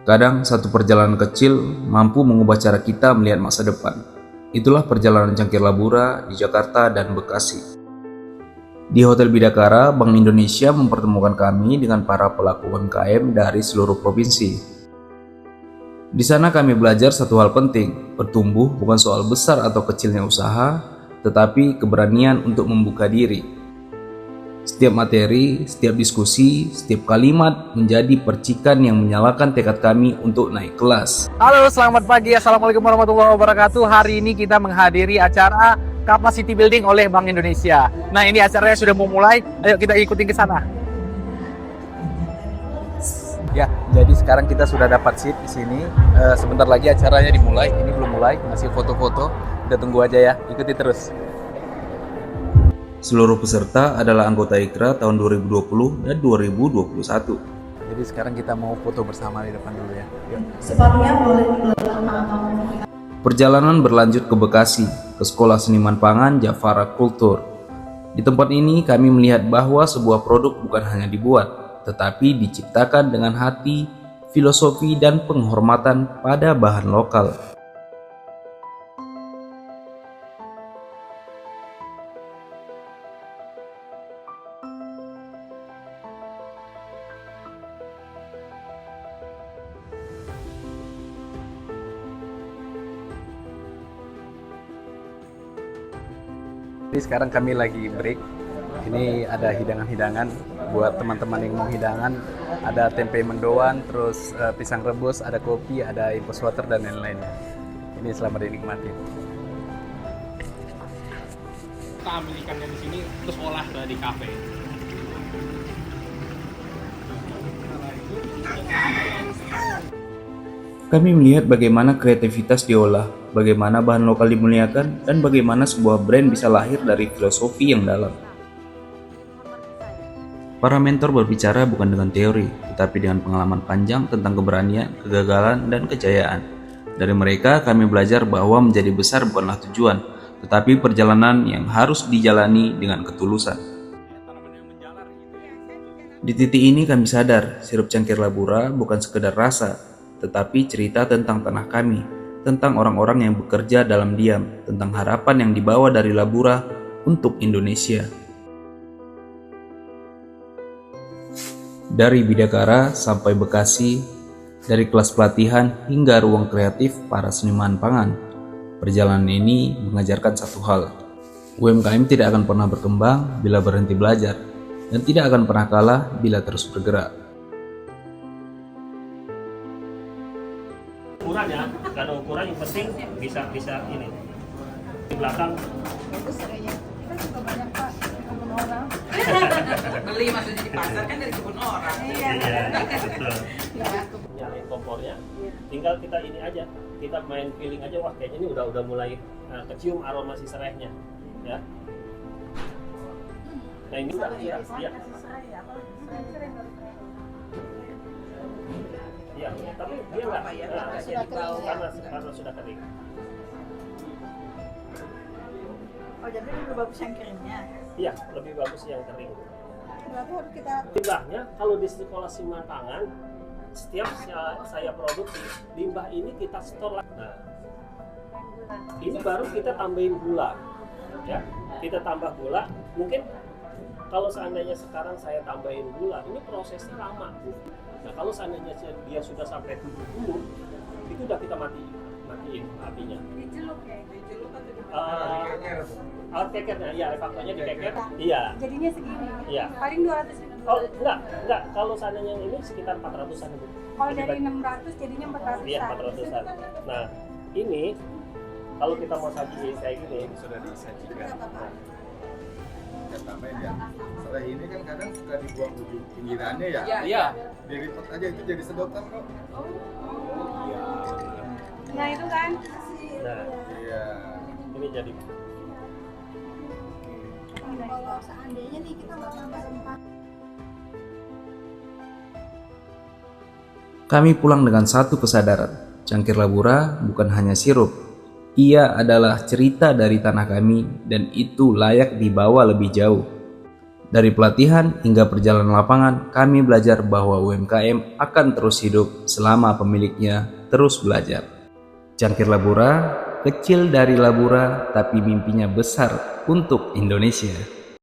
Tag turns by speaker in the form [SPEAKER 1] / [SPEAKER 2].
[SPEAKER 1] Kadang satu perjalanan kecil mampu mengubah cara kita melihat masa depan. Itulah perjalanan Cangkir Labura di Jakarta dan Bekasi. Di Hotel Bidakara, Bank Indonesia mempertemukan kami dengan para pelaku UMKM dari seluruh provinsi. Di sana kami belajar satu hal penting, bertumbuh bukan soal besar atau kecilnya usaha, tetapi keberanian untuk membuka diri. Setiap materi, setiap diskusi, setiap kalimat menjadi percikan yang menyalakan tekad kami untuk naik kelas.
[SPEAKER 2] Halo, selamat pagi. Assalamualaikum warahmatullahi wabarakatuh. Hari ini kita menghadiri acara Capacity Building oleh Bank Indonesia. Nah, ini acaranya sudah mau mulai. Ayo kita ikutin ke sana. Ya, jadi sekarang kita sudah dapat seat di sini. Sebentar lagi acaranya dimulai. Ini belum mulai, masih foto-foto. Kita tunggu aja ya. Ikuti terus.
[SPEAKER 1] Seluruh peserta adalah anggota IKRA tahun 2020 dan 2021.
[SPEAKER 2] Jadi sekarang kita mau foto bersama di depan dulu ya. Yuk.
[SPEAKER 3] Separuhnya boleh diletakkan.
[SPEAKER 1] Perjalanan berlanjut ke Bekasi, ke Sekolah Seniman Pangan Jafara Kultur. Di tempat ini kami melihat bahwa sebuah produk bukan hanya dibuat, tetapi diciptakan dengan hati, filosofi, dan penghormatan pada bahan lokal.
[SPEAKER 2] Jadi sekarang kami lagi break. Ini ada hidangan-hidangan buat teman-teman yang mau hidangan. Ada tempe mendoan, terus pisang rebus, ada kopi, ada impus water dan lain-lainnya. Ini selamat dinikmati.
[SPEAKER 4] Kita ambil ikannya di sini, terus olah di kafe.
[SPEAKER 1] Kami melihat bagaimana kreativitas diolah, bagaimana bahan lokal dimuliakan, dan bagaimana sebuah brand bisa lahir dari filosofi yang dalam. Para mentor berbicara bukan dengan teori, tetapi dengan pengalaman panjang tentang keberanian, kegagalan, dan kejayaan. Dari mereka kami belajar bahwa menjadi besar bukanlah tujuan, tetapi perjalanan yang harus dijalani dengan ketulusan. Di titik ini kami sadar, sirup Cangkir Labura bukan sekedar rasa, tetapi cerita tentang tanah kami, tentang orang-orang yang bekerja dalam diam, tentang harapan yang dibawa dari Labura untuk Indonesia. Dari Bidakara sampai Bekasi, dari kelas pelatihan hingga ruang kreatif para seniman pangan, perjalanan ini mengajarkan satu hal. UMKM tidak akan pernah berkembang bila berhenti belajar, dan tidak akan pernah kalah bila terus bergerak.
[SPEAKER 4] Ukuran ya, nggak ada ukuran, yang penting bisa ini. Di belakang.
[SPEAKER 3] Bagus kayaknya. Kita juga banyak Pak, kebun orang.
[SPEAKER 5] Beli maksudnya di pasar kan dari kebun orang.
[SPEAKER 3] Iya.
[SPEAKER 4] Betul. Nyalain kompornya, tinggal kita ini aja, kita main feeling aja, wah kayaknya ini udah mulai kecium aroma si serehnya, ya. Nah ini udah, ya. Iya, tapi dia nggak, karena sudah kering.
[SPEAKER 3] Oh, jadi lebih bagus yang keringnya.
[SPEAKER 4] Iya, lebih bagus yang kering.
[SPEAKER 3] Berarti harus kita
[SPEAKER 4] Limbahnya kalau di sekolah Seniman Pangan, setiap saya produksi limbah ini kita store lagi. Nah, ini baru kita tambahin gula, ya. Kita tambah gula. Mungkin kalau seandainya sekarang saya tambahin gula, ini prosesnya lama. Nah, kalau seandainya dia sudah sampai 70, itu udah kita matiin apinya.
[SPEAKER 3] dicelup ya.
[SPEAKER 5] Dicelup atau di
[SPEAKER 4] Kekernya, iya, faktornya dikeker. Iya.
[SPEAKER 3] Jadinya segini.
[SPEAKER 4] Iya.
[SPEAKER 3] Paling 200.000.
[SPEAKER 4] Oh, enggak. Kalau seandainya yang ini sekitar 400-an, Bu.
[SPEAKER 3] Kalau dari 600 jadinya 400.
[SPEAKER 4] Iya, 400-an. Nah, ini kalau kita mau saji kayak gini,
[SPEAKER 6] sudah disajikan. Kita tambahin ya. Setelah ini kan kadang suka dibuang ujung pinggirannya ya.
[SPEAKER 4] iya.
[SPEAKER 6] Diripot aja itu jadi sedotan kok. Iya.
[SPEAKER 3] Nah, itu kan.
[SPEAKER 4] Nah,
[SPEAKER 6] Iya.
[SPEAKER 4] ini jadi
[SPEAKER 3] Kalau seandainya nih kita mau tambah rempah.
[SPEAKER 1] Kami pulang dengan satu kesadaran, Cangkir Labura bukan hanya sirup, ia adalah cerita dari tanah kami dan itu layak dibawa lebih jauh. Dari pelatihan hingga perjalanan lapangan, kami belajar bahwa UMKM akan terus hidup selama pemiliknya terus belajar. Cangkir Labura, kecil dari Labura tapi mimpinya besar untuk Indonesia.